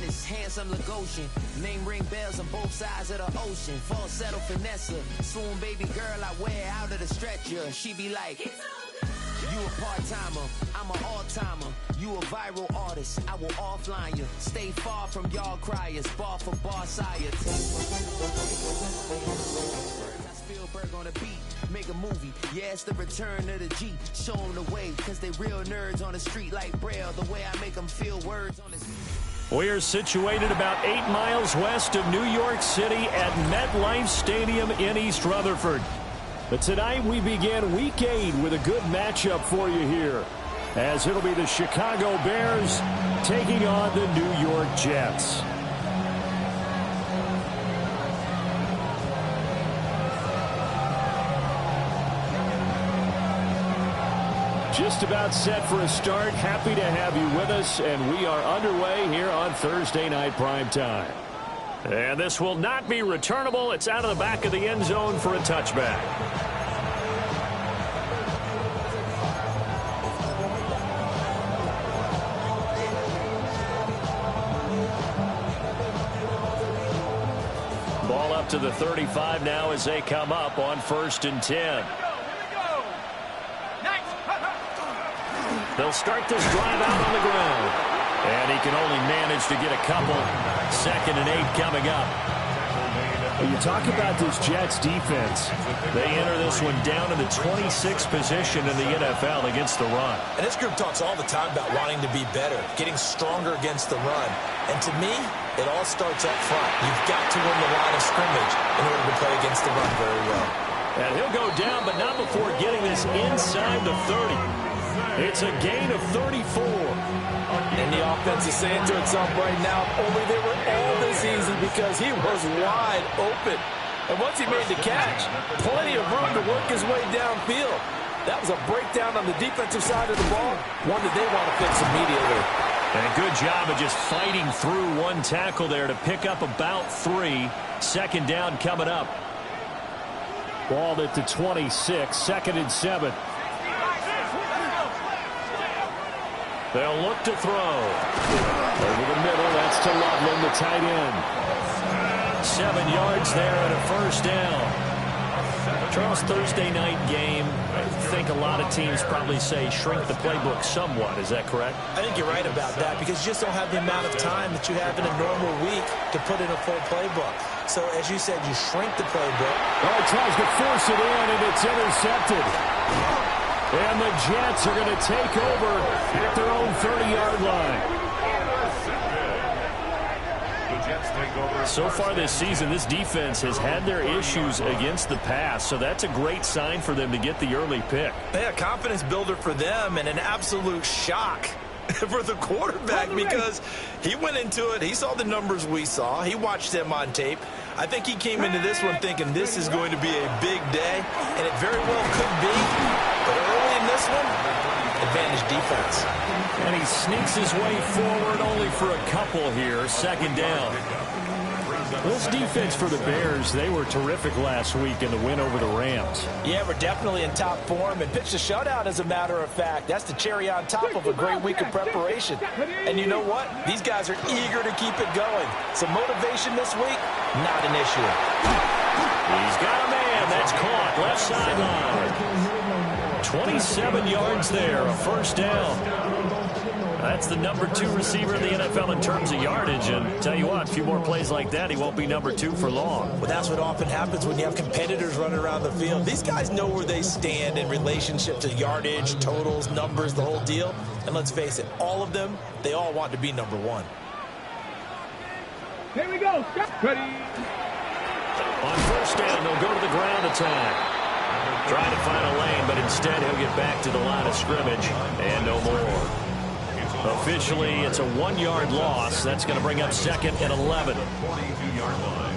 honest, handsome Lagosian. Name ring bells on both sides of the ocean. Falsetto finesse, swoon baby girl I wear out of the stretcher. She be like, you a part-timer, I'm an all-timer. You a viral artist, I will offline you. Stay far from y'all criers, bar for bar sire. Spielberg on the beat, make a movie. Yeah, it's the return of the G. Show them the way, cause they real nerds on the street like Braille. The way I make them feel words on the street. We are situated about 8 miles west of New York City at MetLife Stadium in East Rutherford. But tonight we begin Week 8 with a good matchup for you here, as it'll be the Chicago Bears taking on the New York Jets. Just about set for a start. Happy to have you with us, and we are underway here on Thursday Night Primetime. And this will not be returnable. It's out of the back of the end zone for a touchback. Ball up to the 35 now as they come up on 1st and 10. They'll start this drive out on the ground. And he can only manage to get a couple. 2nd and 8 coming up. When you talk about this Jets defense, they enter this one down in the 26th position in the NFL against the run. And this group talks all the time about wanting to be better, getting stronger against the run. And to me, it all starts up front. You've got to win the line of scrimmage in order to play against the run very well. And he'll go down, but not before getting this inside the 30. It's a gain of 34. And the offense is saying to itself right now, only they were all this easy because he was wide open. And once he made the catch, plenty of room to work his way downfield. That was a breakdown on the defensive side of the ball, one that they want to fix immediately. And a good job of just fighting through one tackle there to pick up about 3. 2nd down coming up. Ball at the 26, 2nd and 7. They'll look to throw. Over the middle, that's to Loveland, the tight end. 7 yards there and a 1st down. Charles, Thursday night game, I think a lot of teams probably say shrink the playbook somewhat. Is that correct? I think you're right about that because you just don't have the amount of time that you have in a normal week to put in a full playbook. So, as you said, you shrink the playbook. Oh, he tries to force it in, and it's intercepted. And the Jets are going to take over at their own 30-yard line. So far this season, this defense has had their issues against the pass, so that's a great sign for them to get the early pick. Yeah, a confidence builder for them and an absolute shock for the quarterback because he went into it. He saw the numbers we saw. He watched them on tape. I think he came into this one thinking this is going to be a big day, and it very well could be. But early in this one, advantage defense. And he sneaks his way forward only for a couple here. 2nd down. This defense for the Bears, they were terrific last week in the win over the Rams. Yeah, we're definitely in top form and pitched a shutout, as a matter of fact. That's the cherry on top of a great week of preparation. And you know what? These guys are eager to keep it going. Some motivation this week, not an issue. He's got a man. That's caught. Left sideline. 27 yards there, a 1st down. That's the number 2 receiver in the NFL in terms of yardage. And tell you what, a few more plays like that, he won't be number 2 for long. Well, that's what often happens when you have competitors running around the field. These guys know where they stand in relationship to yardage, totals, numbers, the whole deal. And let's face it, all of them, they all want to be number 1. Here we go. Ready. On 1st down, they'll go to the ground attack. Trying to find a lane, but instead he'll get back to the line of scrimmage and no more. Officially, it's a 1-yard loss. That's going to bring up 2nd and 11. 22-yard line.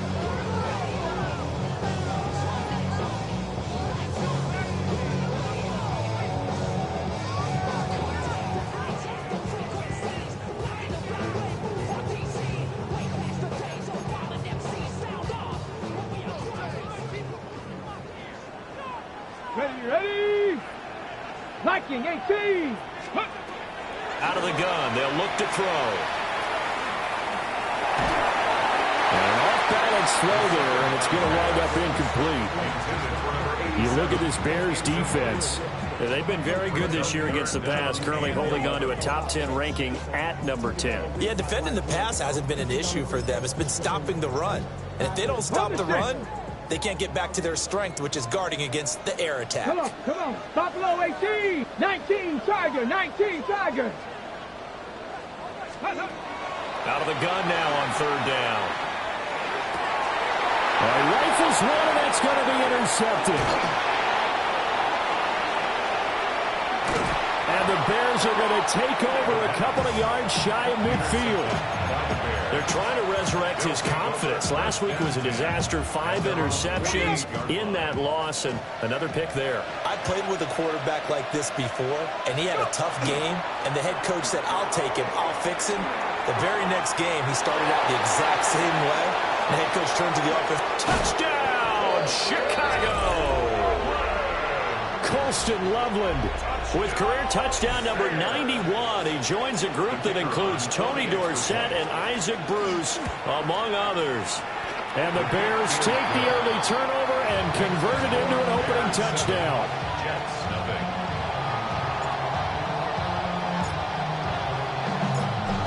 Ready. Blocking 18. Out of the gun, they'll look to throw. An off-balance throw there, and it's going to wind up incomplete. You look at this Bears defense. They've been very good this year against the pass, currently holding on to a top 10 ranking at number 10. Yeah, defending the pass hasn't been an issue for them. It's been stopping the run. And if they don't stop the run, they can't get back to their strength, which is guarding against the air attack. Come on. Buffalo 18, 19, Tiger, 19, Tiger. Out of the gun now on third down. Rifles one, and that's going to be intercepted. And the Bears are going to take over a couple of yards shy of midfield. They're trying to resurrect his confidence. Last week was a disaster. 5 interceptions in that loss, and another pick there. I played with a quarterback like this before, and he had a tough game, and the head coach said, I'll take him, I'll fix him. The very next game, he started out the exact same way. The head coach turned to the offense. Touchdown, Chicago! Colston Loveland with career touchdown number 91. He joins a group that includes Tony Dorsett and Isaac Bruce, among others. And the Bears take the early turnover and convert it into an opening touchdown.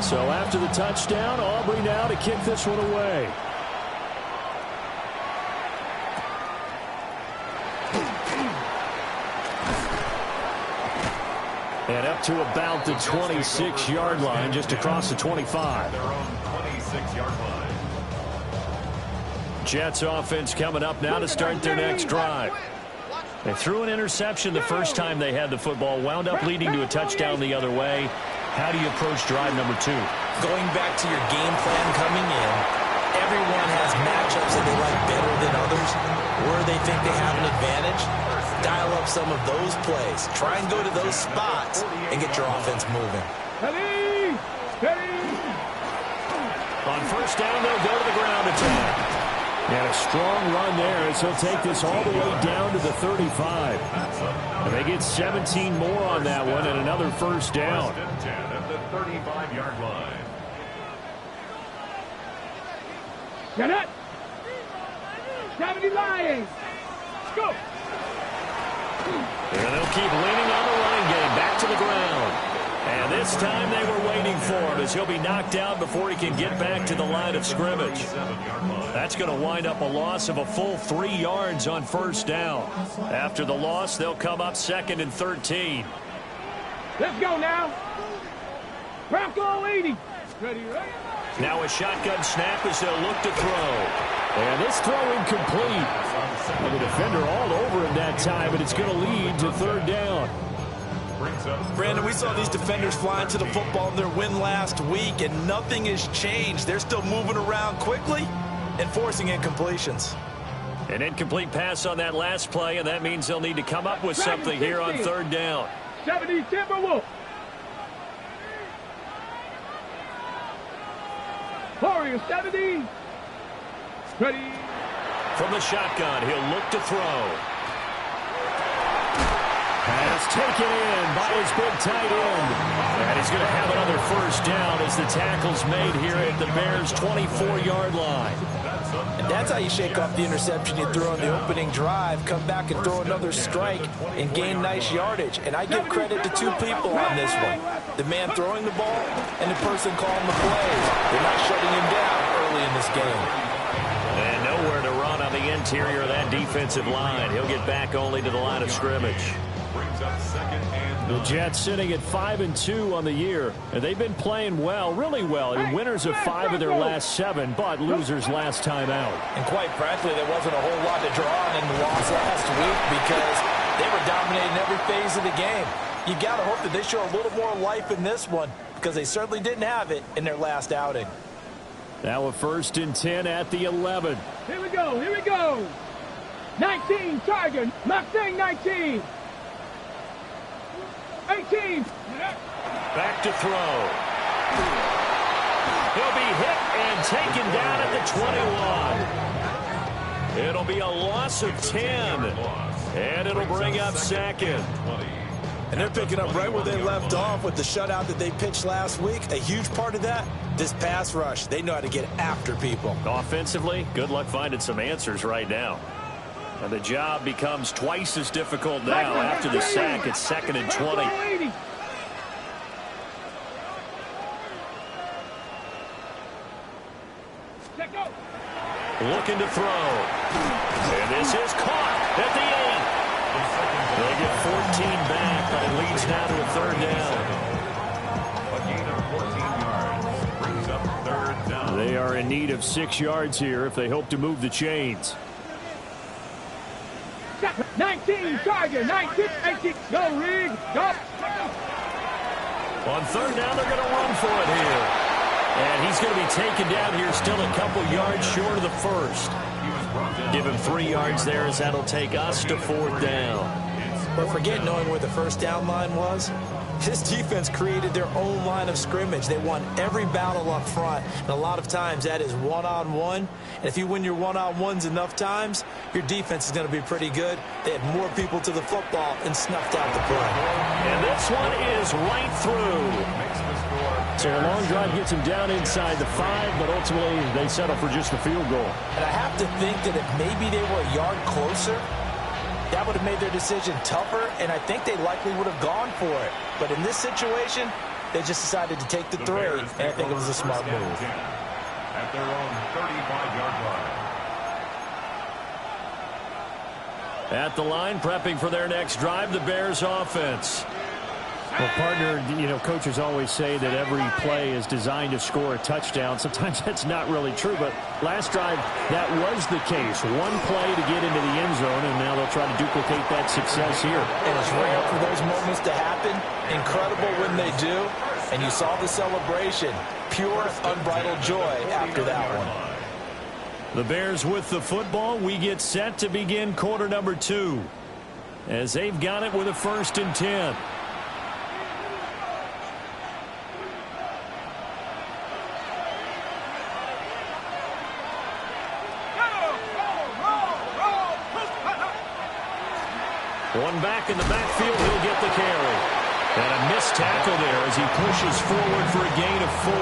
So after the touchdown, Aubrey now to kick this one away. And up to about the 26-yard line, just across the 25. Their own 26-yard line. Jets offense coming up now to start their next drive. They threw an interception the first time they had the football, wound up leading to a touchdown the other way. How do you approach drive number 2? Going back to your game plan coming in, everyone has matchups that they like better than others, where they think they have an advantage. Dial up some of those plays. Try and go to those spots and get your offense moving. Ready. On first down, they'll go to the ground attack. And a strong run there as he'll take this all the way down to the 35. And they get 17 more on that one and another first down. First and 10 at the 35-yard line. Get it. 70 Lions. Go. And they'll keep leaning on the running game. Back to the ground. And this time they were waiting for him as he'll be knocked out before he can get back to the line of scrimmage. That's going to wind up a loss of a full 3 yards on first down. After the loss, they'll come up 2nd and 13. Let's go now. Bronco 80. Ready. Now a shotgun snap as they'll look to throw. And this throw incomplete. And the defender all over him that time, but it's going to lead to third down. Brandon, we saw these defenders flying to the football in their win last week, and nothing has changed. They're still moving around quickly and forcing incompletions. An incomplete pass on that last play, and that means they'll need to come up with something here on third down. 70 Timberwolf. Warriors 70. Ready. From the shotgun, he'll look to throw. Pass taken in by his big tight end. And he's going to have another first down as the tackle's made here at the Bears' 24-yard line. And that's how you shake off the interception you threw on the opening drive, come back and throw another strike and gain nice yardage. And I give credit to 2 people on this one. The man throwing the ball and the person calling the plays. They're not shutting him down early in this game. And nowhere to run on the interior of that defensive line. He'll get back only to the line of scrimmage. The Jets sitting at 5-2 on the year, and they've been playing well, really well. And winners of 5 of their last 7, but losers last time out. And quite frankly, there wasn't a whole lot to draw on in the loss last week because they were dominating every phase of the game. You got to hope that they show a little more life in this one because they certainly didn't have it in their last outing. Now a 1st and 10 at the 11. Here we go. 19 Tiger. Mustang 19. 18. Back to throw. He'll be hit and taken down at the 21. It'll be a loss of 10. And it'll bring up 2nd. And And they're picking up right where they left off with the shutout that they pitched last week. A huge part of that, this pass rush. They know how to get after people. Offensively, good luck finding some answers right now. And the job becomes twice as difficult now after the sack. It's 2nd and 20. Looking to throw. And this is caught at the 8. They get 14 back, but it leads now to a 3rd down. A gain of 14 yards brings up 3rd down. They are in need of 6 yards here if they hope to move the chains. 19 Charger, 19, 18, go Rig, go. On 3rd down, they're going to run for it here. And he's going to be taken down here still a couple yards short of the 1st. Give him 3 yards there as that'll take us to 4th down. But forget knowing where the 1st down line was. This defense created their own line of scrimmage. They won every battle up front. And a lot of times that is one-on-one. And if you win your one-on-ones enough times, your defense is going to be pretty good. They had more people to the football and snuffed out the play. And this one is right through. So a long drive gets them down inside the 5, but ultimately they settle for just the field goal. And I have to think that if maybe they were a yard closer, that would have made their decision tougher, and I think they likely would have gone for it. But in this situation, they just decided to take the 3, and I think it was a smart move. At their own 35-yard line. At the line, prepping for their next drive, the Bears offense. Well, partner, you know, coaches always say that every play is designed to score a touchdown. Sometimes that's not really true, but last drive, that was the case. One play to get into the end zone, and now they'll try to duplicate that success here. And it's rare for those moments to happen. Incredible when they do. And you saw the celebration. Pure, unbridled joy after that one. The Bears with the football. We get set to begin quarter number 2 as they've got it with a 1st and 10. One back in the backfield, he'll get the carry. And a missed tackle there as he pushes forward for a gain of 4.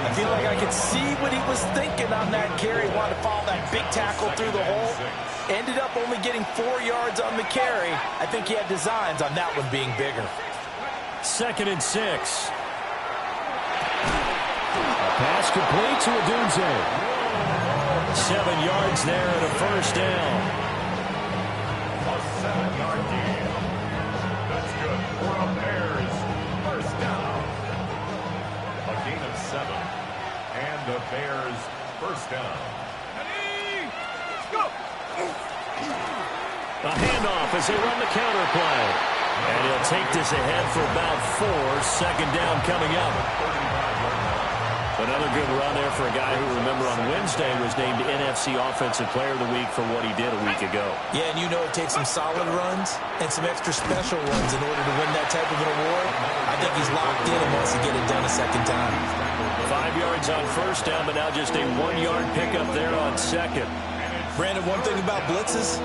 I feel like I could see what he was thinking on that carry. Wanted to follow that big tackle through the hole. Ended up only getting 4 yards on the carry. I think he had designs on that one being bigger. 2nd and 6. Pass complete to Odunze. 7 yards there and a 1st down. 7-yard gain. That's good for a Bears 1st down. A gain of 7. And the Bears 1st down. A handoff as they run the counter play. And he'll take this ahead for about 4. 2nd down coming up. Another good run there for a guy who, remember, on Wednesday was named NFC Offensive Player of the Week for what he did a week ago. Yeah, and you know it takes some solid runs and some extra special ones in order to win that type of an award. I think he's locked in and wants to get it done a 2nd time. 5 yards on 1st down, but now just a 1-yard pickup there on 2nd. Brandon, one thing about blitzes,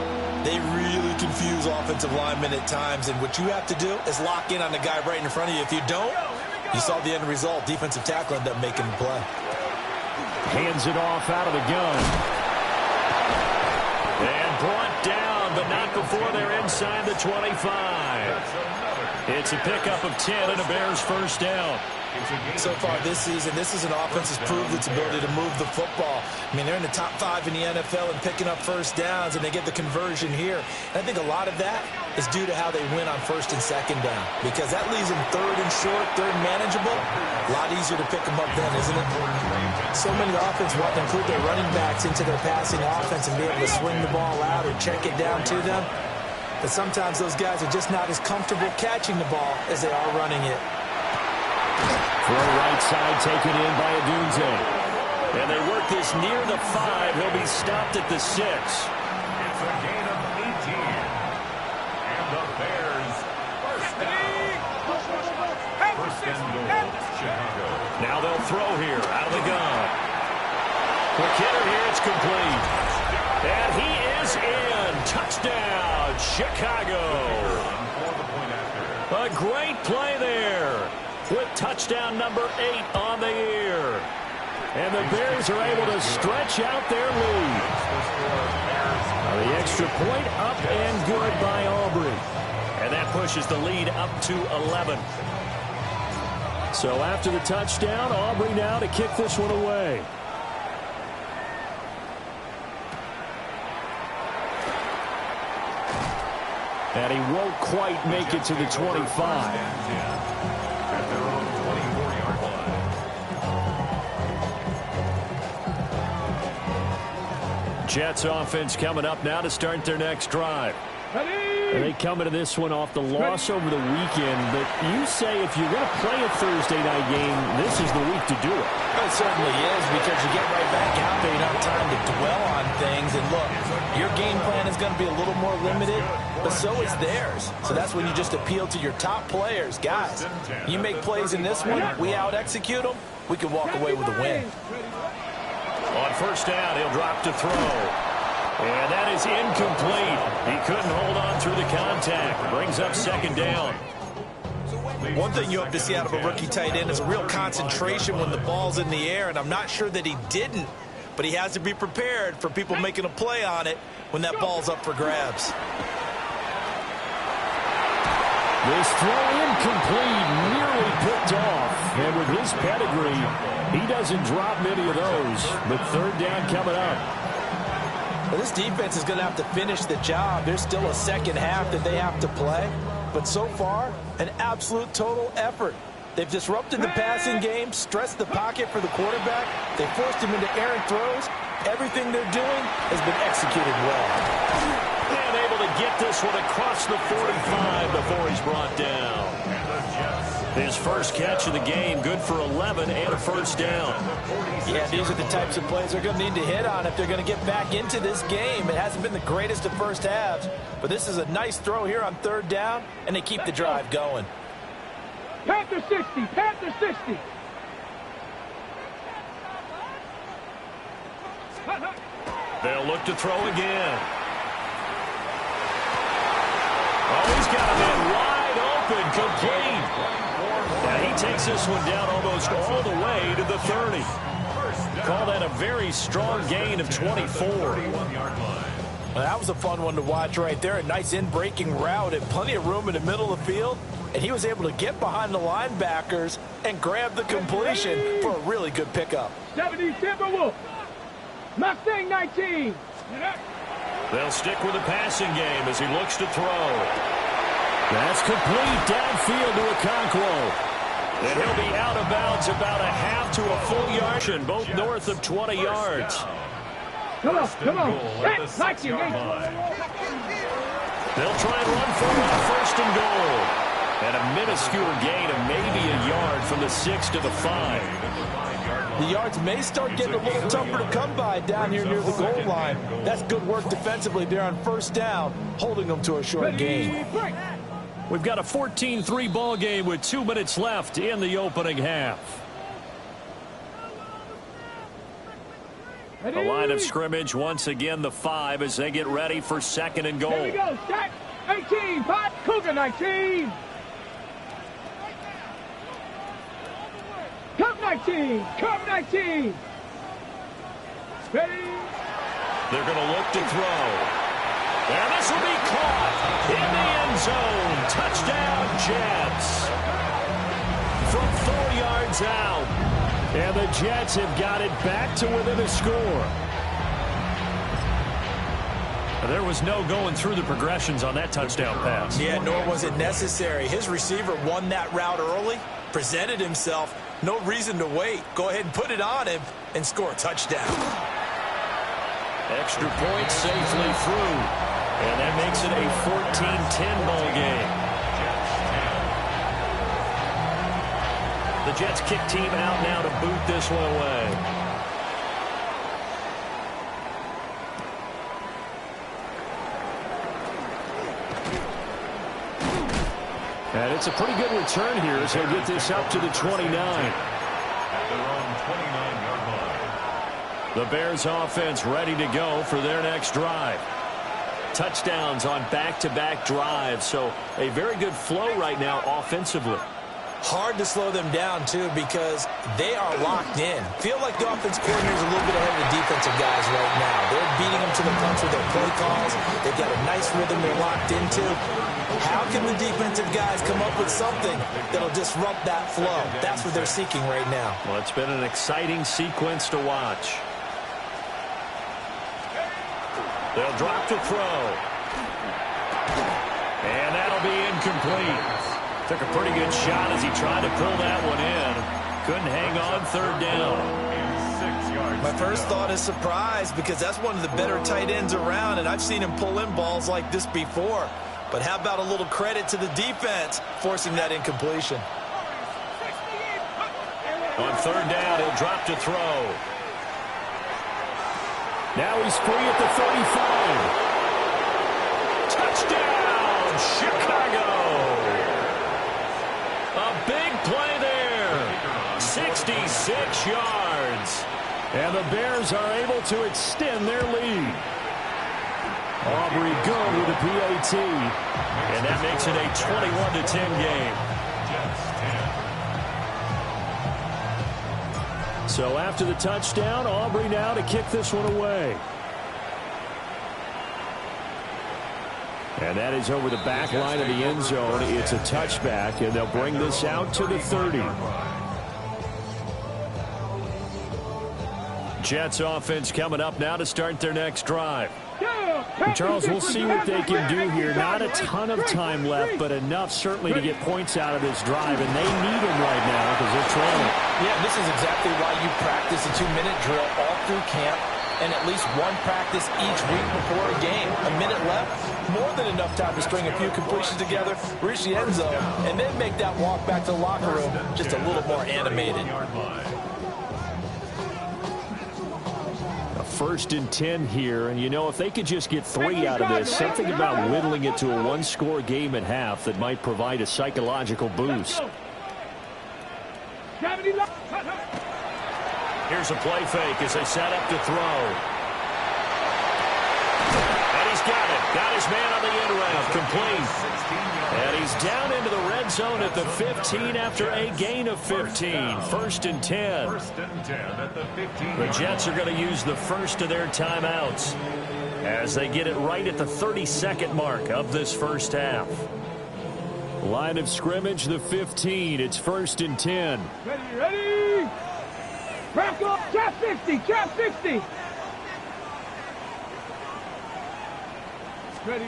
they really confuse offensive linemen at times, and what you have to do is lock in on the guy right in front of you. If you don't, you saw the end result. Defensive tackle ended up making the play. Hands it off out of the gun. And brought down, but not before they're inside the 25. It's a pickup of 10 and a Bears 1st down. So far this season, this is an offense that's proved its ability to move the football. I mean, they're in the top 5 in the NFL and picking up 1st downs, and they get the conversion here. And I think a lot of that is due to how they win on 1st and 2nd down, because that leaves them 3rd and short, 3rd and manageable. A lot easier to pick them up then, isn't it? So many offenses want to include their running backs into their passing offense and be able to swing the ball out or check it down to them. But sometimes those guys are just not as comfortable catching the ball as they are running it. For a right side taken in by Odunze. And they work this near the 5. He'll be stopped at the 6. It's a gain of 18. And the Bears 1st down. 1st and goal, Chicago. Now they'll throw here out of the gun. Quick hitter here, it's complete. And he is in. Touchdown, Chicago. for the point after. A great play there with touchdown number 8 on the year. And the Bears are able to stretch out their lead. The extra point up and good by Aubrey. And that pushes the lead up to 11. So after the touchdown, Aubrey now to kick this one away. And he won't quite make it to the 25. At their own 24-yard line. Jets offense coming up now to start their next drive. And they come into this one off the loss over the weekend. But you say if you're going to play a Thursday night game, this is the week to do it. It certainly is, because you get right back out there. You don't have time to dwell on things. And look, your game plan is going to be a little more limited, but so is theirs. So that's when you just appeal to your top players. Guys, you make plays in this one, we out-execute them, we can walk away with a win. On first down, he'll drop to throw. And that is incomplete. He couldn't hold on through the contact. Brings up second down. One thing you hope to see out of a rookie tight end is a real concentration when the ball's in the air, and I'm not sure that he didn't, but he has to be prepared for people making a play on it when that ball's up for grabs. This throw incomplete, nearly picked off. And with his pedigree, he doesn't drop many of those. But third down coming up. Well, this defense is going to have to finish the job. There's still a second half that they have to play. But so far, an absolute total effort. They've disrupted the passing game, stressed the pocket for the quarterback. They forced him into errant throws. Everything they're doing has been executed well. And able to get this one across the 45 before he's brought down. His first catch of the game, good for 11 and a first down. Yeah, these are the types of plays they're going to need to hit on if they're going to get back into this game. It hasn't been the greatest of first halves, but this is a nice throw here on third down, and they keep the drive going. Panther 60, Panther 60. They'll look to throw again. Oh, he's got a man wide open, complete. Now he takes this one down almost all the way to the 30. Call that a very strong gain of 24. Well, that was a fun one to watch right there. A nice in-breaking route and plenty of room in the middle of the field. And he was able to get behind the linebackers and grab the completion for a really good pickup. 70 Timberwolves. Mustang 19. They'll stick with the passing game as he looks to throw. That's complete downfield to Okonkwo. And he'll be out of bounds about a half to a full yard, and both north of 20 yards. Come on. They'll try and run for it on first and goal. And a minuscule gain of maybe a yard from the 6 to the 5. The yards may start getting a little tougher to come by down here near the goal line. That's good work defensively there on first down, holding them to a short gain. We've got a 14-3 ball game with 2 minutes left in the opening half. The line of scrimmage, once again, the 5 as they get ready for second and goal. Here we go. Set. 18. 5. Cougar 19. Come 19. Come 19. Ready. They're going to look to throw. And this will be caught in the end zone. Touchdown, Jets. From 4 yards out. And the Jets have got it back to within a score. There was no going through the progressions on that touchdown pass. Yeah, nor was it necessary. His receiver won that route early, presented himself. No reason to wait. Go ahead and put it on him and score a touchdown. Extra point safely through. And that makes it a 14-10 ball game. The Jets kick team out now to boot this one away. And it's a pretty good return here as he'll get this up to the 29. At their own 29-yard line. The Bears offense ready to go for their next drive. touchdowns on back-to-back drives. So a very good flow right now offensively. Hard to slow them down, too, because they are locked in. Feel like the offense coordinator is a little bit ahead of the defensive guys right now. They're beating them to the punch with their play calls. They've got a nice rhythm they're locked into. How can the defensive guys come up with something that'll disrupt that flow? That's what they're seeking right now. Well, it's been an exciting sequence to watch. They'll drop to throw. And that'll be incomplete. Took a pretty good shot as he tried to pull that one in. Couldn't hang on third down. My first thought is surprise because that's one of the better tight ends around, and I've seen him pull in balls like this before. But how about a little credit to the defense forcing that incompletion? On third down, he'll drop to throw. Now he's free at the 35. Touchdown, Chicago! A big play there. 66 yards. And the Bears are able to extend their lead. Aubrey good with a PAT. And that makes it a 21-10 game. So after the touchdown, Aubrey now to kick this one away. And that is over the back line of the end zone. It's a touchback, and they'll bring this out to the 30. Jets offense coming up now to start their next drive. And Charles, we'll see what they can do here. Not a ton of time left, but enough certainly to get points out of this drive, and they need them right now because they're trailing. Yeah, this is exactly why you practice a 2-minute drill all through camp and at least one practice each week before a game. A minute left, more than enough time to string a few completions together, reach the end zone, and then make that walk back to the locker room just a little more animated. A 1st and 10 here, and you know, if they could just get 3 out of this, something about whittling it to a one-score game at half that might provide a psychological boost. Here's a play fake as they set up to throw. And he's got it. Got his man on the end route. Complete. And he's down into the red zone at the 15 after a gain of 15. 1st and 10. The Jets are going to use the first of their timeouts as they get it right at the 32nd mark of this first half. Line of scrimmage, the 15. It's 1st and 10. Ready? Back up, cap 60, cap 60. Ready?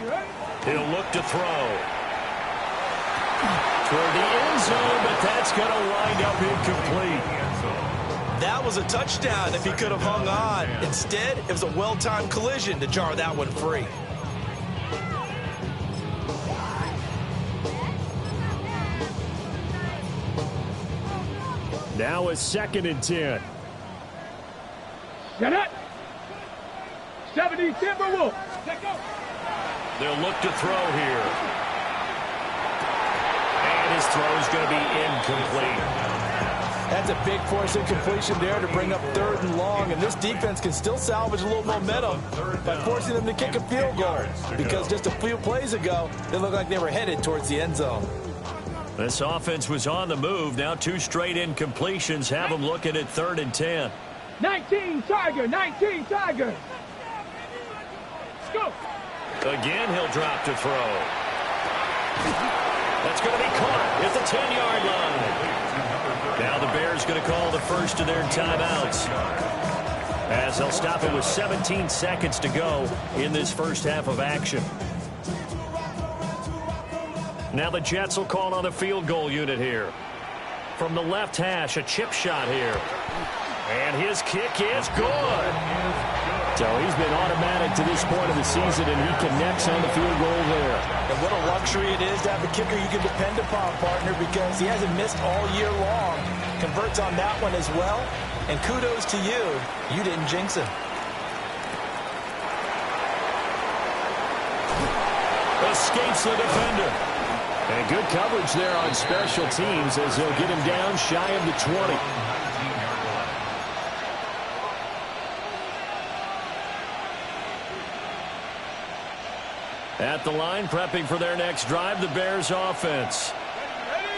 He'll look to throw. Toward the end zone, but that's going to wind up incomplete. That was a touchdown if he could have hung on. Instead, it was a well-timed collision to jar that one free. Now a 2nd and 10. Set it. 70 Timberwolves. They'll look to throw here. And his throw is going to be incomplete. That's a big force incompletion there to bring up 3rd and long, and this defense can still salvage a little momentum by forcing them to kick a field goal, because just a few plays ago, they looked like they were headed towards the end zone. This offense was on the move. Now 2 straight incompletions have them looking at 3rd and 10. 19 Tiger, 19 Tiger. Let's go. Again, he'll drop to throw. That's going to be caught at the 10-yard line. Now the Bears going to call the first of their timeouts, as they'll stop it with 17 seconds to go in this first half of action. Now the Jets will call on the field goal unit here. From the left hash, a chip shot here. And his kick is good. So he's been automatic to this point of the season, and he connects on the field goal there. And what a luxury it is to have a kicker you can depend upon, partner, because he hasn't missed all year long. Converts on that one as well. And kudos to you. You didn't jinx him. Escapes the defender. And good coverage there on special teams as they'll get him down shy of the 20. At the line, prepping for their next drive, the Bears offense.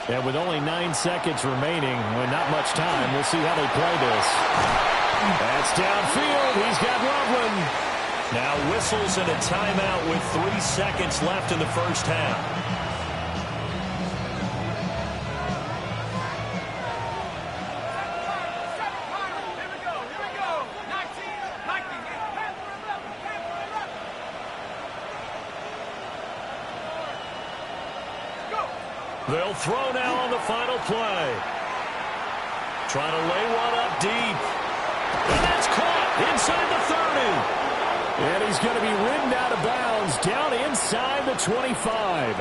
And with only 9 seconds remaining, well, not much time, we'll see how they play this. That's downfield. He's got Loveland. Now whistles and a timeout with 3 seconds left in the first half. They'll throw now on the final play. Trying to lay one up deep. And that's caught inside the 30. And he's going to be ridden out of bounds down inside the 25.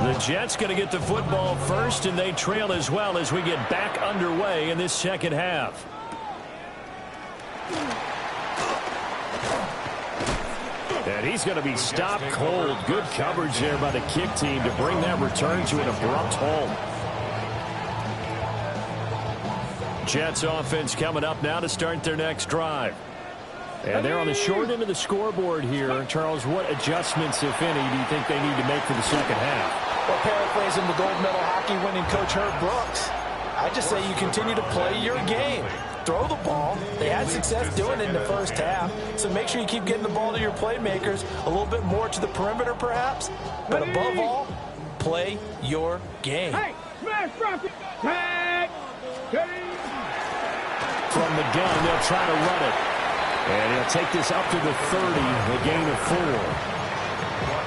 The Jets going to get the football first, and they trail as well as we get back underway in this second half. And he's going to be stopped cold. Good coverage there by the kick team to bring that return to an abrupt halt. Jets offense coming up now to start their next drive. And they're on the short end of the scoreboard here. Charles, what adjustments, if any, do you think they need to make for the second half? Well, paraphrasing the gold medal hockey winning coach Herb Brooks, I just say you continue to play your game. Throw the ball. They had success doing it in the first half, so make sure you keep getting the ball to your playmakers, a little bit more to the perimeter perhaps, but above all, play your game. Hey, smash drop it. Tag. From the gun, they'll try to run it. And he'll take this up to the 30, a gain of 4.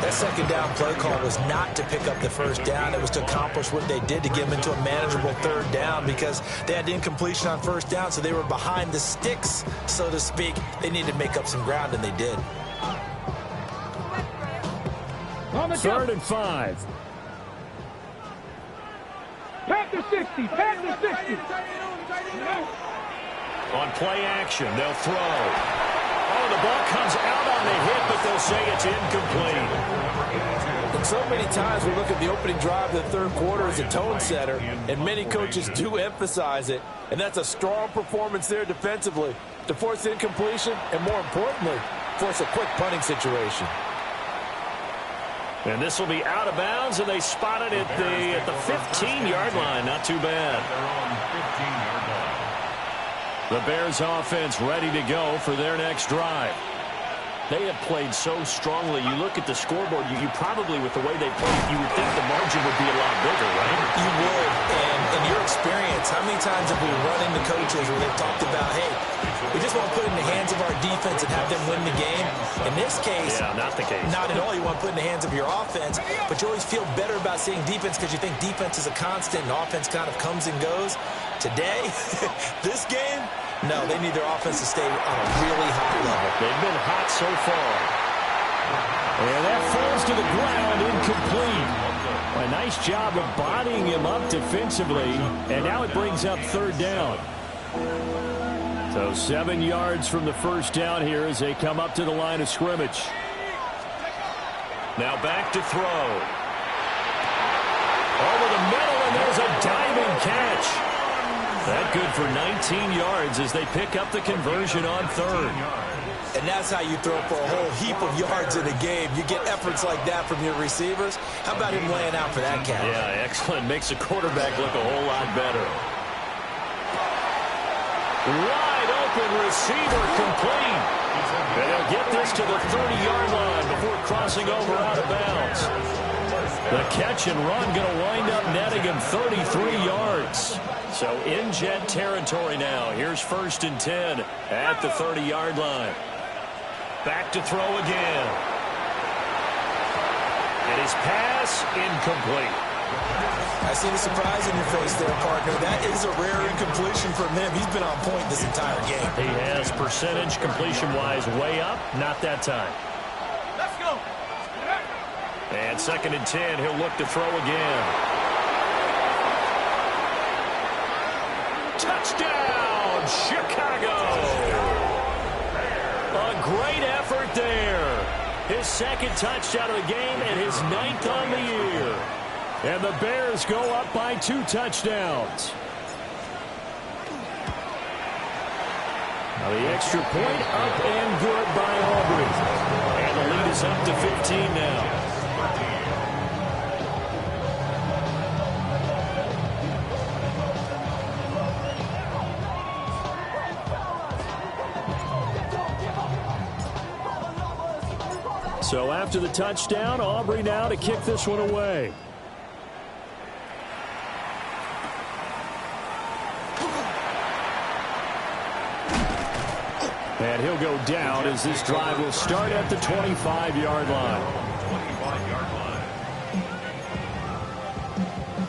That second down play call was not to pick up the first down. It was to accomplish what they did to get them into a manageable third down because they had incompletion on first down, so they were behind the sticks, so to speak. They needed to make up some ground, and they did. 3rd and 5. Panther 60. Panther 60. On play action, they'll throw. Oh, the ball comes out on the hit, but they'll say it's incomplete. And so many times we look at the opening drive of the third quarter as a tone setter, and many coaches do emphasize it. And that's a strong performance there defensively to force incompletion and, more importantly, force a quick punting situation. And this will be out of bounds, and they spot it at the 15-yard line. Not too bad. The Bears offense ready to go for their next drive. They have played so strongly. You look at the scoreboard, you probably, with the way they played, you would think the margin would be a lot bigger, right? You would. And in your experience, how many times have we run into coaches where they've talked about, hey, we just want to put it in the hands of our defense and have them win the game? In this case, yeah, not the case. Not at all. You want to put it in the hands of your offense, but you always feel better about seeing defense because you think defense is a constant and offense kind of comes and goes. Today, this game, no, they need their offense to stay on a really high level. They've been hot so far. And that falls to the ground, incomplete. A nice job of bodying him up defensively, and now it brings up 3rd down. So 7 yards from the first down here as they come up to the line of scrimmage. Now back to throw. Over the middle, and there's a diving catch. That good for 19 yards as they pick up the conversion on 3rd. And that's how you throw for a whole heap of yards in a game. You get efforts like that from your receivers. How about him laying out for that catch? Yeah, excellent. Makes the quarterback look a whole lot better. Wide open receiver complete. And they'll get this to the 30-yard line before crossing over out of bounds. The catch and run going to wind up netting him 33 yards. So in Jet territory now. Here's 1st and 10 at the 30-yard line. Back to throw again. And his pass incomplete. I see the surprise in your face there, partner. That is a rare incompletion from him. He's been on point this entire game. He has percentage completion-wise way up. Not that time. Let's go. And 2nd and 10, he'll look to throw again. Touchdown, Chicago! A great effort there. His 2nd touchdown of the game and his 9th on the year. And the Bears go up by 2 touchdowns. Now the extra point up and good by Aubrey. And the lead is up to 15 now. So after the touchdown, Aubrey now to kick this one away. And he'll go down as this drive will start at the 25-yard line.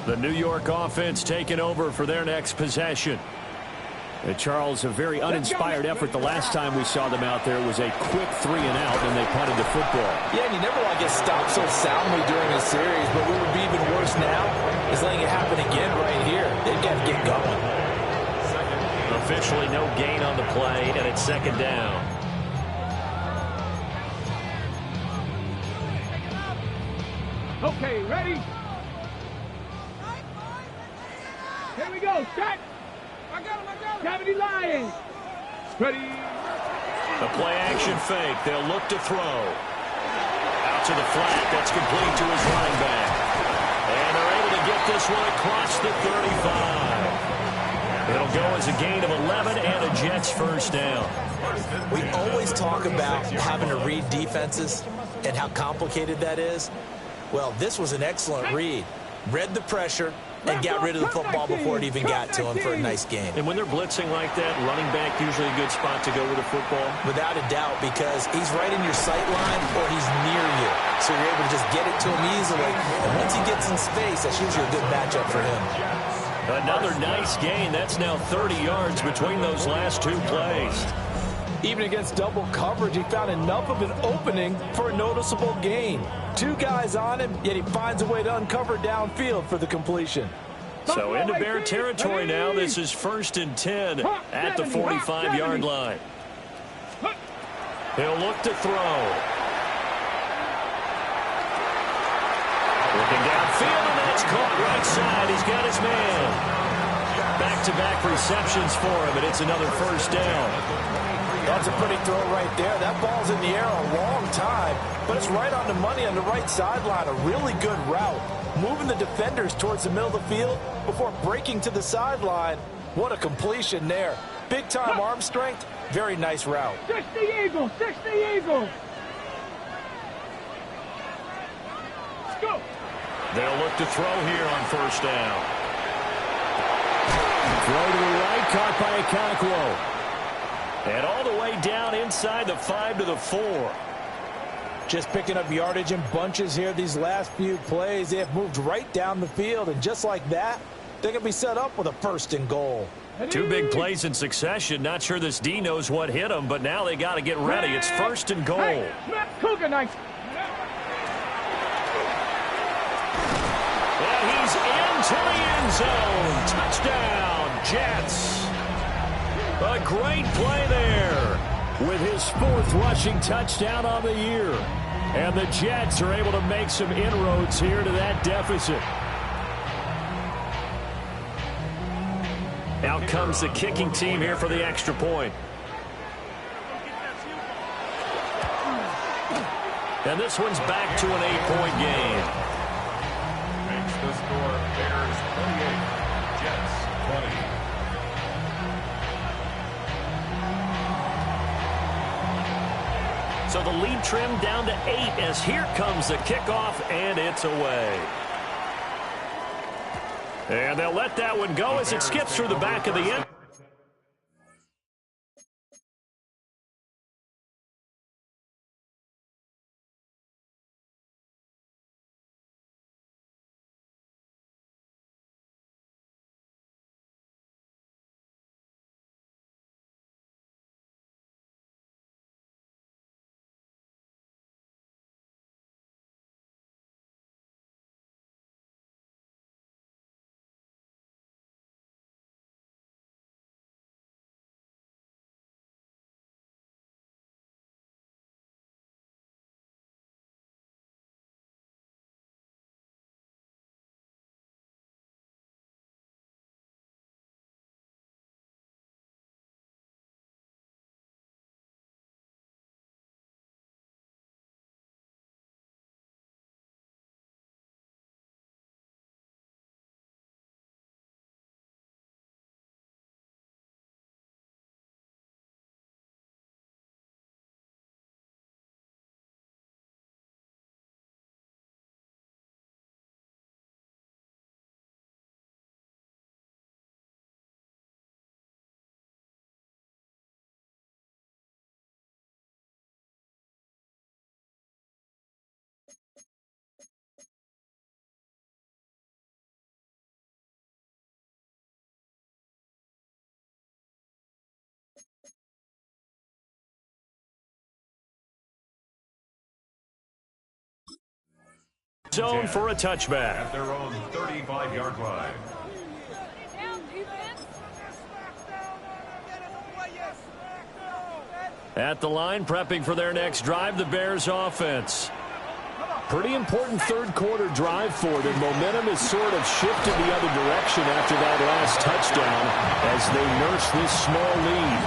The New York offense taking over for their next possession. And Charles, a very uninspired effort the last time we saw them out there was a quick 3 and out, and they punted the football. Yeah, and you never want to get stopped so soundly during a series, but what would be even worse now is letting it happen again right here. They've got to get going. Officially no gain on the play, and it's second down. Okay, ready? Here we go, set! I got him. Cavity Lions! Ready? The play action fake. They'll look to throw. Out to the flat. That's complete to his running back. And they're able to get this one across the 35. It'll go as a gain of 11 and a Jets first down. We always talk about having to read defenses and how complicated that is. Well, this was an excellent read. Read the pressure and got rid of the football before it even got to him for a nice gain. And when they're blitzing like that, running back usually a good spot to go with the football? Without a doubt, because he's right in your sight line or he's near you. So you're able to just get it to him easily. And once he gets in space, that's usually a good matchup for him. Another nice gain. That's now 30 yards between those last 2 plays. Even against double coverage, he found enough of an opening for a noticeable gain. 2 guys on him, yet he finds a way to uncover downfield for the completion. So into Bear territory now. This is 1st and 10 at the 45-yard line. He'll look to throw. Looking downfield, and that's caught right side. He's got his man. Back-to-back receptions for him, and it's another first down. That's a pretty throw right there. That ball's in the air a long time, but it's right on the money on the right sideline. A really good route. Moving the defenders towards the middle of the field before breaking to the sideline. What a completion there. Big-time arm strength. Very nice route. 60 Eagles! 60 Eagles! Let's go! They'll look to throw here on first down. Throw to the right, caught by Okonkwo. And all the way down inside the 5 to the 4. Just picking up yardage in bunches here these last few plays. They have moved right down the field, and just like that, they're going to be set up with a 1st and goal. 2 big plays in succession. Not sure this D knows what hit him, but now they got to get ready. It's 1st and goal. Hey, Cougar nice. And he's into the end zone. Touchdown, Jets. A great play there with his 4th rushing touchdown on the year. And the Jets are able to make some inroads here to that deficit. Out comes the kicking team here for the extra point. And this one's back to an 8-point game. Makes the score Bears 28, Jets 20. So the lead trimmed down to 8 as here comes the kickoff, and it's away. And they'll let that one go as it skips through the back of the end. zone for a touchback. At their own 35-yard line. At the line, prepping for their next drive, the Bears offense. Pretty important third quarter drive for them. Momentum has sort of shifted the other direction after that last touchdown as they nurse this small lead.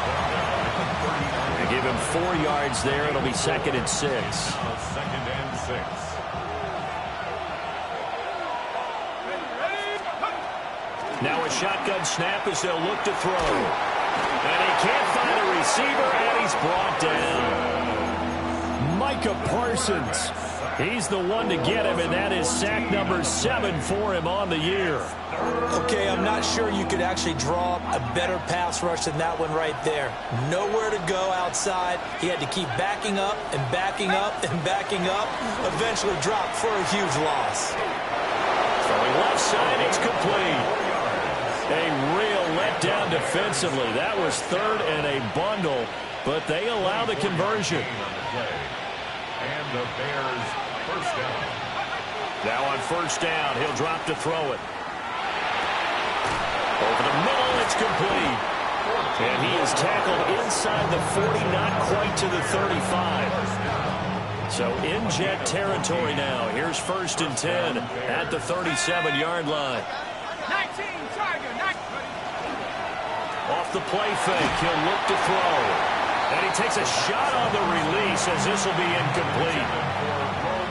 They give him 4 yards there. It'll be 2nd and 6. 2nd and 6. Now a shotgun snap as they'll look to throw. And he can't find a receiver, and he's brought down. Micah Parsons. He's the one to get him, and that is sack number 7 for him on the year. Okay, I'm not sure you could actually draw up a better pass rush than that one right there. Nowhere to go outside. He had to keep backing up and backing up and backing up. Eventually dropped for a huge loss. Throwing left side, it's complete. A real letdown defensively. That was 3rd and a bundle, but they allow the conversion. And the Bears first down. Now on first down, he'll drop to throw it. Over the middle, it's complete. And he is tackled inside the 40, not quite to the 35. So in jet territory now. Here's 1st and 10 at the 37-yard line. 19, Tiger, 19. Off the play fake, he'll look to throw. And he takes a shot on the release as this will be incomplete.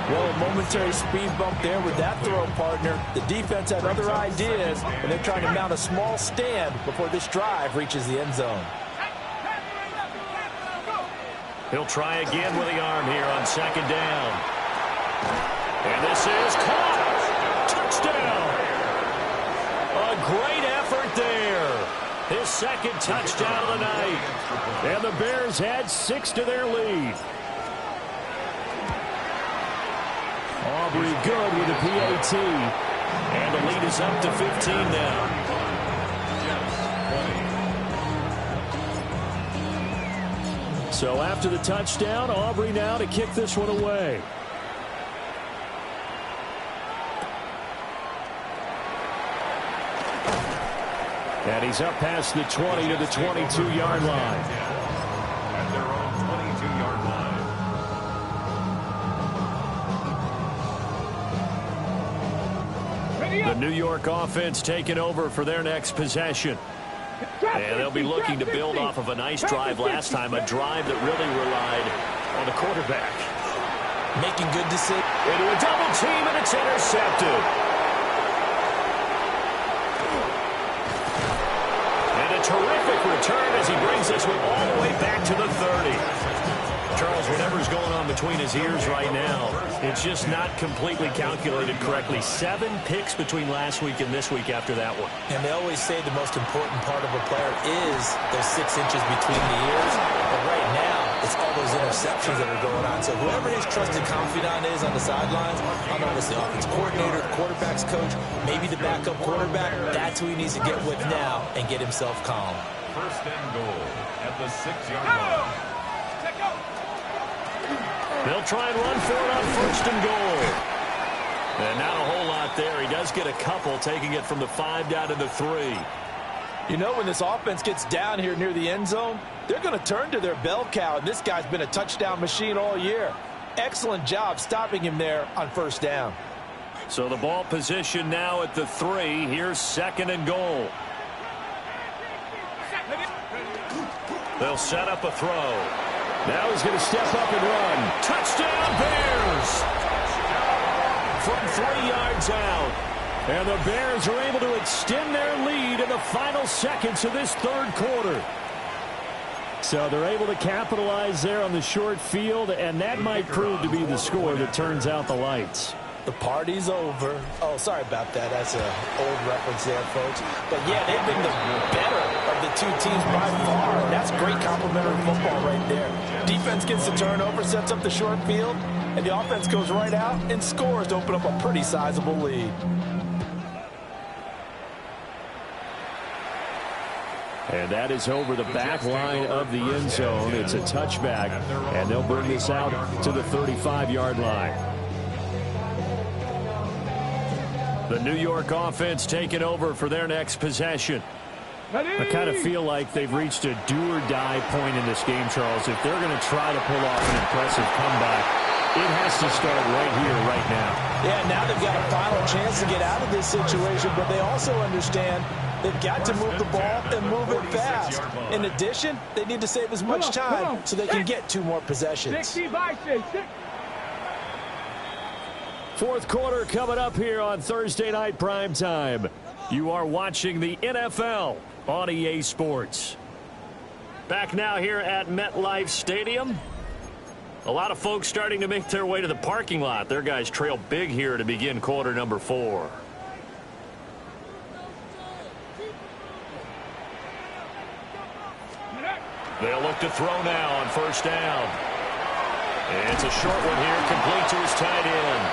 Well, a momentary speed bump there with that throw, partner. The defense had other ideas, and they're trying to mount a small stand before this drive reaches the end zone. He'll try again with the arm here on 2nd down. And this is caught. Touchdown. A great effort there. His 2nd touchdown of the night. And the Bears had 6 to their lead. Aubrey good with a PAT. And the lead is up to 15 now. So after the touchdown, Aubrey now to kick this one away. And he's up past the 20 to the 22-yard line. At their own 22-yard line. The New York offense taking over for their next possession. And they'll be looking to build off of a nice drive last time, a drive that really relied on the quarterback. Making good decisions. Into a double team, and it's intercepted. And a terrific return as he brings this one all the way back to the 30. Charles, whatever's going on between his ears right now, it's just not completely calculated correctly. 7 picks between last week and this week after that one. And they always say the most important part of a player is those 6 inches between the ears. But right now, it's all those interceptions that are going on. So whoever his trusted confidant is on the sidelines, I don't know if it's the offense coordinator, the quarterback's coach, maybe the backup quarterback, that's who he needs to get with now and get himself calm. 1st and goal at the 6-yard line. They'll try and run for it on 1st and goal. And not a whole lot there. He does get a couple, taking it from the 5 down to the 3. You know, when this offense gets down here near the end zone, they're going to turn to their bell cow, and this guy's been a touchdown machine all year. Excellent job stopping him there on 1st down. So the ball position now at the 3. Here's 2nd and goal. They'll set up a throw. Now he's going to step up and run. Touchdown, Bears! From 3 yards out. And the Bears are able to extend their lead in the final seconds of this 3rd quarter. So they're able to capitalize there on the short field, and that might prove to be the score that turns out the lights. The party's over. Oh, sorry about that. That's an old reference there, folks. But, yeah, they've been the better of the 2 teams by far. And that's great complimentary football right there. Defense gets the turnover, sets up the short field, and the offense goes right out and scores to open up a pretty sizable lead. And that is over the back line of the end zone. It's a touchback, and they'll bring this out to the 35-yard line. The New York offense taking over for their next possession. I kind of feel like they've reached a do-or-die point in this game, Charles. If they're going to try to pull off an impressive comeback, it has to start right here, right now. Yeah, now they've got a final chance to get out of this situation, but they also understand they've got to move the ball and move it fast. In addition, they need to save as much time so they can get 2 more possessions. 60 by 6. Fourth quarter coming up here on Thursday Night Primetime. You are watching the NFL on EA Sports. Back now here at MetLife Stadium. A lot of folks starting to make their way to the parking lot. Their guys trail big here to begin quarter number 4. They'll look to throw now on first down. It's a short one here, complete to his tight end.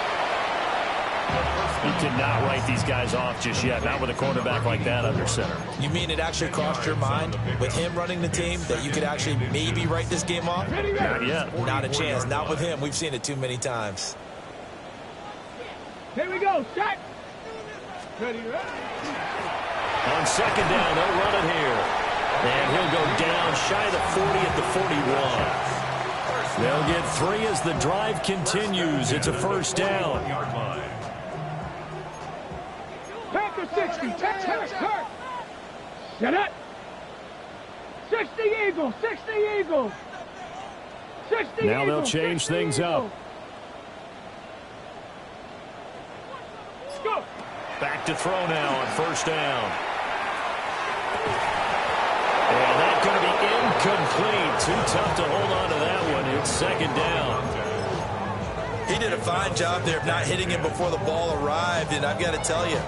You cannot write these guys off just yet, not with a quarterback like that under center. You mean it actually crossed your mind with him running the team that you could actually maybe write this game off? Not yet. Not a chance. Not with him. We've seen it too many times. Here we go. Shot. Ready. On second down, they'll run it here. And he'll go down shy of the 40 at the 41. They'll get 3 as the drive continues. It's a first down. Packer 60. Hurt. Shut up. 60 Eagles. 60 Eagles. 60 Now they'll Eagles, change things up. Let's go. Back to throw now on first down. And that's going to be incomplete. Too tough to hold on to that one. It's second down. He did a fine job there of not hitting him before the ball arrived, and I've got to tell you,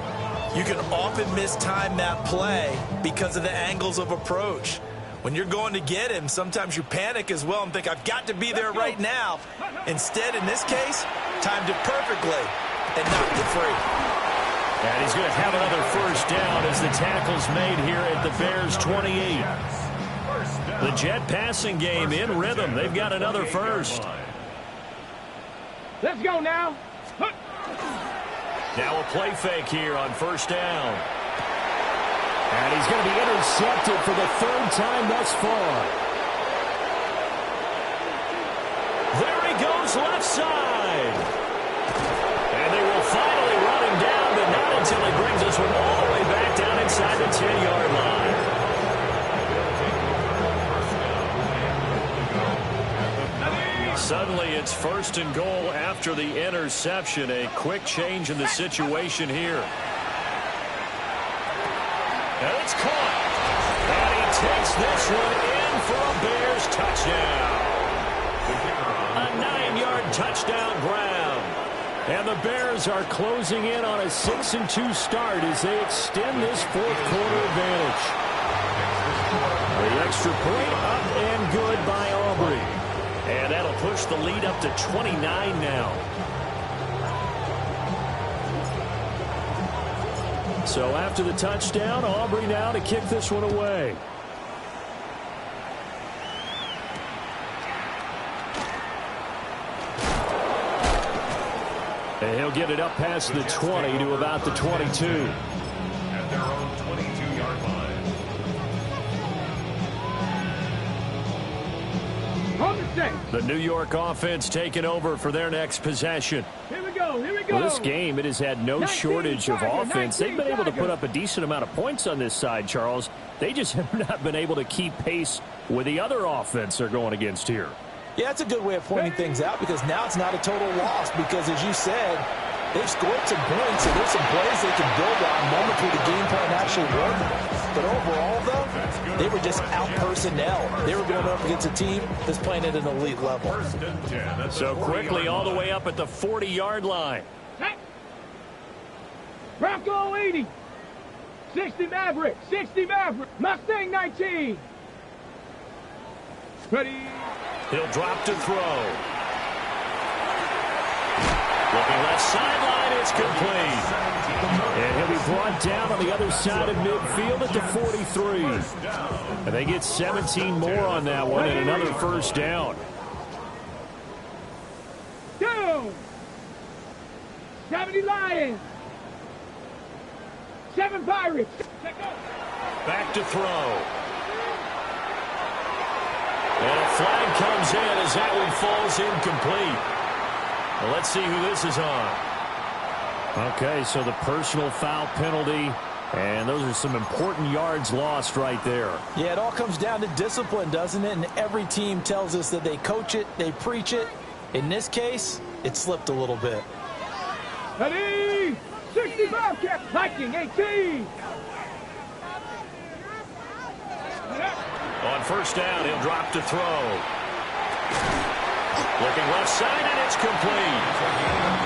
you can often mistime that play because of the angles of approach. When you're going to get him, sometimes you panic as well and think, I've got to be there right now. Instead, in this case, timed it perfectly and knocked it free. And he's going to have another first down as the tackle's made here at the Bears 28. The jet passing game in rhythm. They've got another first. Let's go now. Now a play fake here on first down. And he's going to be intercepted for the 3rd time thus far. There he goes left side. And they will finally run him down, but not until he brings this one all the way back down inside the 10-yard line. Suddenly it's 1st and goal after the interception. A quick change in the situation here. And it's caught. And he takes this one in for a Bears touchdown. A 9-yard touchdown grab. And the Bears are closing in on a 6-2 start as they extend this 4th quarter advantage. The extra point up and good by Aubrey. And that'll push the lead up to 29 now. So after the touchdown, Aubrey now to kick this one away. And he'll get it up past the 20 to about the 22. At their own 22-yard line. The New York offense taking over for their next possession. Here we go. Well, this game, it has had no shortage of offense. They've been able to put up a decent amount of points on this side, Charles. They just have not been able to keep pace with the other offense they're going against here. Yeah, that's a good way of pointing things out because now it's not a total loss because, as you said, they've scored some points and there's some plays they can build on, moments where the game plan actually worked. But overall, though, they were just out personnel. They were going up against a team that's playing at an elite level. So quickly all the way up at the 40-yard line. Bronco 80. 60 Maverick. 60 Maverick. Mustang 19. Ready. He'll drop to throw. Looking left sideline, it's complete. And he'll be brought down on the other side of midfield at the 43. And they get 17 more on that one and another first down. Down. 70 Lions. 7 Pirates. Back to throw. And a flag comes in as that one falls incomplete. Well, let's see who this is on. Okay, so the personal foul penalty, and those are some important yards lost right there. Yeah, it all comes down to discipline, doesn't it? And every team tells us that they coach it, they preach it. In this case, it slipped a little bit. Ready? 65, Cap. Viking, 18. On first down, he'll drop to throw. Looking left side, and it's complete.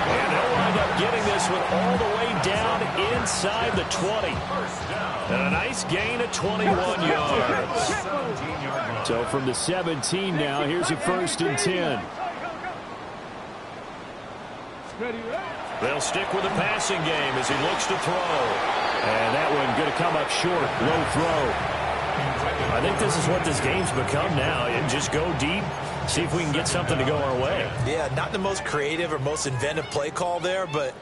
And they'll wind up getting this one all the way down inside the 20. And a nice gain of 21 yards. So from the 17 now, here's a 1st and 10. They'll stick with the passing game as he looks to throw. And that one going to come up short. Low throw. I think this is what this game's become now. And just go deep, see if we can get something to go our way. Yeah, not the most creative or most inventive play call there, but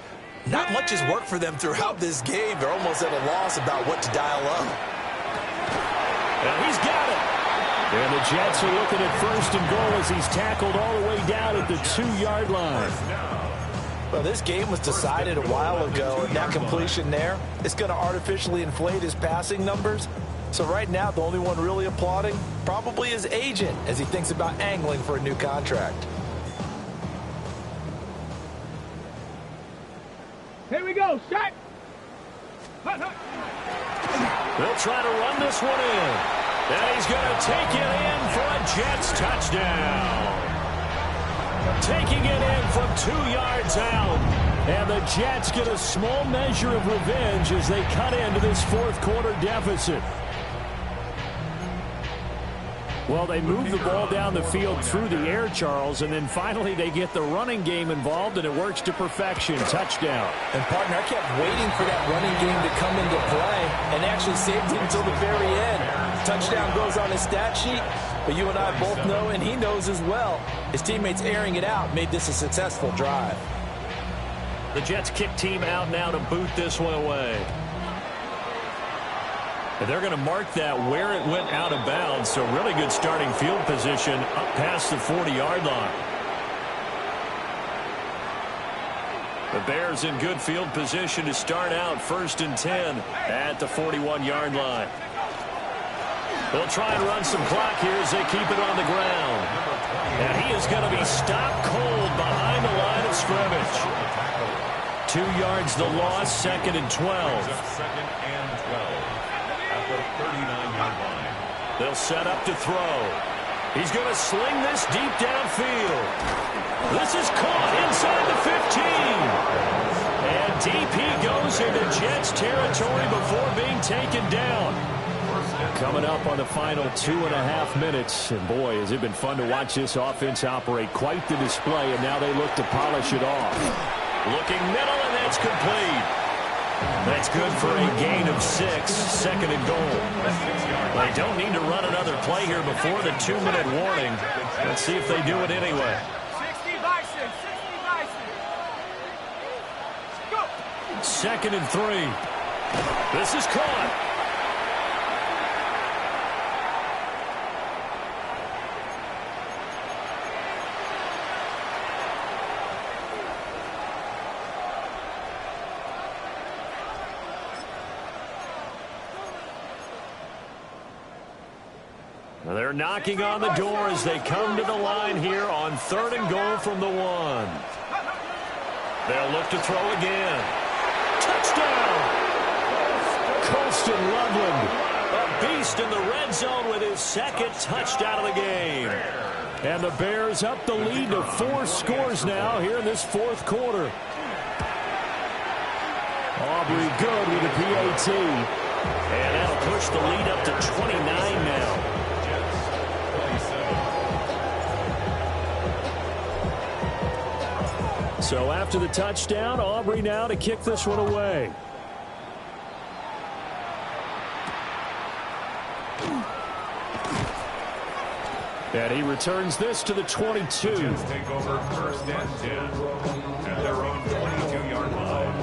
not much has worked for them throughout this game. They're almost at a loss about what to dial up. And he's got it. And the Jets are looking at 1st and goal as he's tackled all the way down at the 2-yard line. Well, this game was decided a while ago, and that completion there is going to artificially inflate his passing numbers. So right now, the only one really applauding probably his agent as he thinks about angling for a new contract. Here we go. Shot. They'll try to run this one in. And he's going to take it in for a Jets touchdown. Taking it in from 2 yards out. And the Jets get a small measure of revenge as they cut into this 4th quarter deficit. Well, they move the ball down the field through the air, Charles, and then finally they get the running game involved, and it works to perfection. Touchdown. And, partner, I kept waiting for that running game to come into play and actually saved it until the very end. Touchdown goes on his stat sheet, but you and I both know, and he knows as well, his teammates airing it out made this a successful drive. The Jets kick team out now to boot this one away. And they're going to mark that where it went out of bounds, so really good starting field position up past the 40-yard line. The Bears in good field position to start out 1st and 10 at the 41-yard line. They'll try and run some clock here as they keep it on the ground. And he is going to be stopped cold behind the line of scrimmage. 2 yards the loss, 2nd and 12. 2nd and 12 at the 39-yard line. They'll set up to throw. He's going to sling this deep downfield. This is caught inside the 15. And DP goes into Jets territory before being taken down. Coming up on the final 2.5 minutes. And boy, has it been fun to watch this offense operate. Quite the display, and now they look to polish it off. Looking middle, and that's complete. That's good for a gain of 6, 2nd and goal. They don't need to run another play here before the 2-minute warning. Let's see if they do it anyway. 60 Bison, 60 Bison. Go. 2nd and 3. This is caught. They're knocking on the door as they come to the line here on 3rd and goal from the 1. They'll look to throw again. Touchdown! Colston Loveland, a beast in the red zone with his 2nd touchdown of the game. And the Bears up the lead to 4 scores now here in this 4th quarter. Aubrey good with the PAT. And that'll push the lead up to 29 now. So after the touchdown, Aubrey now to kick this one away. And he returns this to the 22. Jets take over 1st and 10 at their own 22-yard line.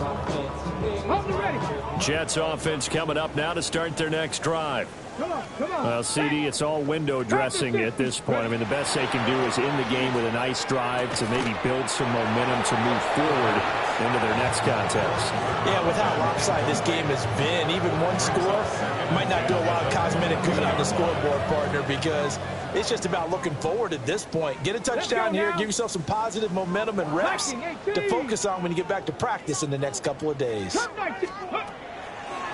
Hold it ready. Jets offense coming up now to start their next drive. Come on. Well, CD, it's all window dressing at this point. I mean, the best they can do is in the game with a nice drive to maybe build some momentum to move forward into their next contest. Yeah, with how lopsided this game has been, even one score might not do a lot of cosmetic good on the scoreboard, partner, because it's just about looking forward at this point. Get a touchdown here, give yourself some positive momentum and reps to focus on when you get back to practice in the next couple of days.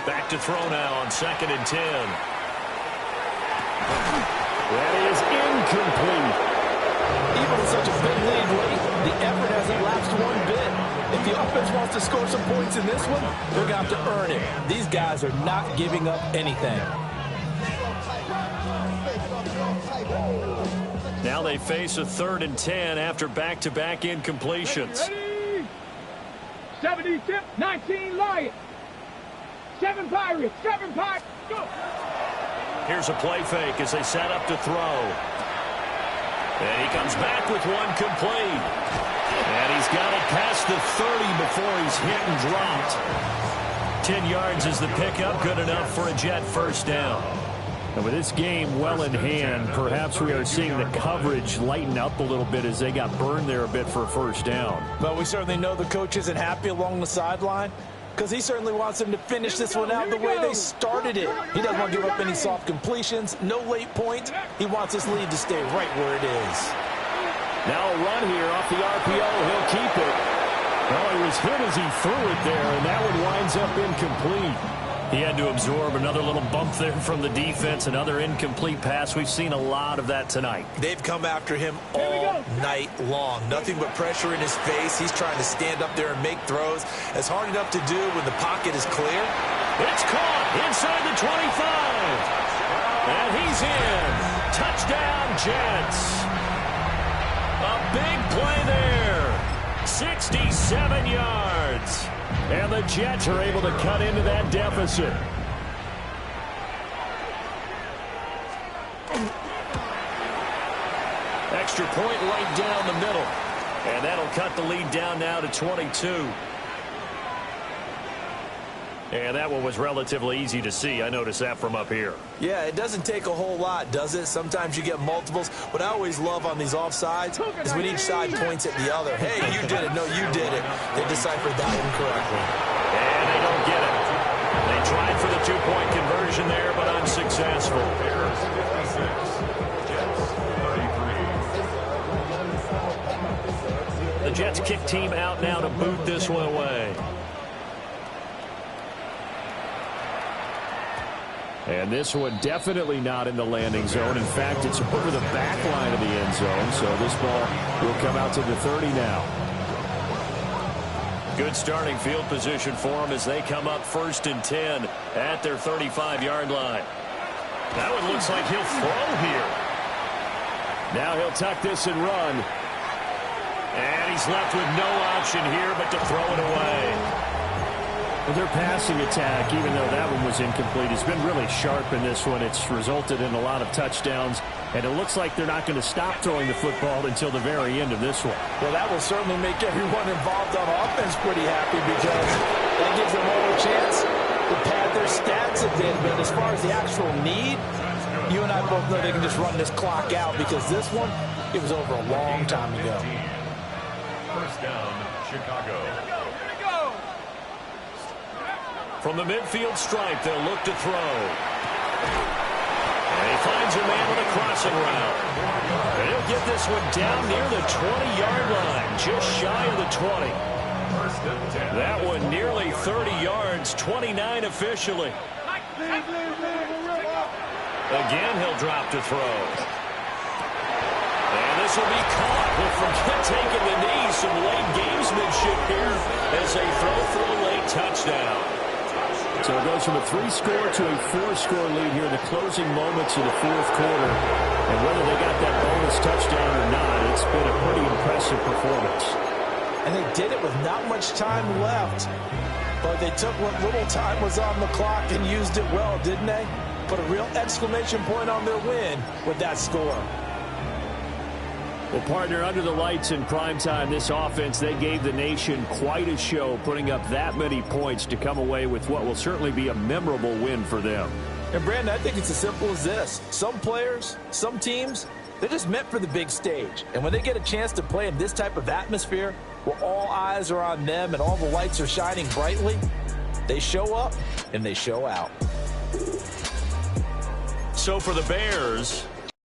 Back to throw now on 2nd and 10. That is incomplete. Even with such a big lead late, the effort hasn't lapsed one bit. If the offense wants to score some points in this one, they're going to have to earn it. These guys are not giving up anything. Now they face a 3rd and 10 after back-to-back incompletions. Ready? 70 tip, 19 Lions. 7 Pirates, go! Here's a play fake as they set up to throw. And he comes back with one complete. And he's got it past the 30 before he's hit and dropped. 10 yards is the pickup, good enough for a Jet first down. And with this game well in hand, perhaps we are seeing the coverage lighten up a little bit as they got burned there a bit for a first down. But we certainly know the coach isn't happy along the sideline, because he certainly wants them to finish this one out the way they started it. He doesn't want to give up any soft completions, no late points. He wants his lead to stay right where it is. Now a run here off the RPO. He'll keep it. Well, he was hit as he threw it there, and that one winds up incomplete. He had to absorb another little bump there from the defense, another incomplete pass. We've seen a lot of that tonight. They've come after him all night long. Nothing but pressure in his face. He's trying to stand up there and make throws. It's hard enough to do when the pocket is clear. It's caught inside the 25. And he's in. Touchdown, Jets. A big play there. 67 yards. And the Jets are able to cut into that deficit. Extra point right down the middle. And that'll cut the lead down now to 22. And that one was relatively easy to see. I noticed that from up here. Yeah, it doesn't take a whole lot, does it? Sometimes you get multiples. What I always love on these offsides is when each side points at the other. Hey, you did it. No, you did it. They deciphered that incorrectly. And they don't get it. They tried for the two-point conversion there, but unsuccessful. The Jets kick team out now to boot this one away. And this one definitely not in the landing zone. In fact, it's over the back line of the end zone, so this ball will come out to the 30 now. Good starting field position for them as they come up 1st and 10 at their 35-yard line. That one looks like he'll throw here. Now he'll tuck this and run. And he's left with no option here but to throw it away. Well, their passing attack, even though that one was incomplete, has been really sharp in this one. It's resulted in a lot of touchdowns, and it looks like they're not going to stop throwing the football until the very end of this one. Well, that will certainly make everyone involved on offense pretty happy, because that gives them all a chance to pad their stats a bit. But as far as the actual need, you and I both know they can just run this clock out, because this one, it was over a long time ago. First down, Chicago. From the midfield stripe, they'll look to throw. And he finds a man with a crossing route. And he'll get this one down near the 20-yard line, just shy of the 20. That one nearly 30 yards, 29 officially. Again, he'll drop to throw. And this will be caught. He'll forget taking the knee. Some late gamesmanship here as they throw for a late touchdown. So it goes from a 3-score to a 4-score lead here in the closing moments of the fourth quarter. And whether they got that bonus touchdown or not, it's been a pretty impressive performance. And they did it with not much time left. But they took what little time was on the clock and used it well, didn't they? Put a real exclamation point on their win with that score. Well, partner, under the lights in primetime, this offense, they gave the nation quite a show, putting up that many points to come away with what will certainly be a memorable win for them. And, Brandon, I think it's as simple as this. Some players, some teams, they're just meant for the big stage. And when they get a chance to play in this type of atmosphere, where all eyes are on them and all the lights are shining brightly, they show up and they show out. So for the Bears,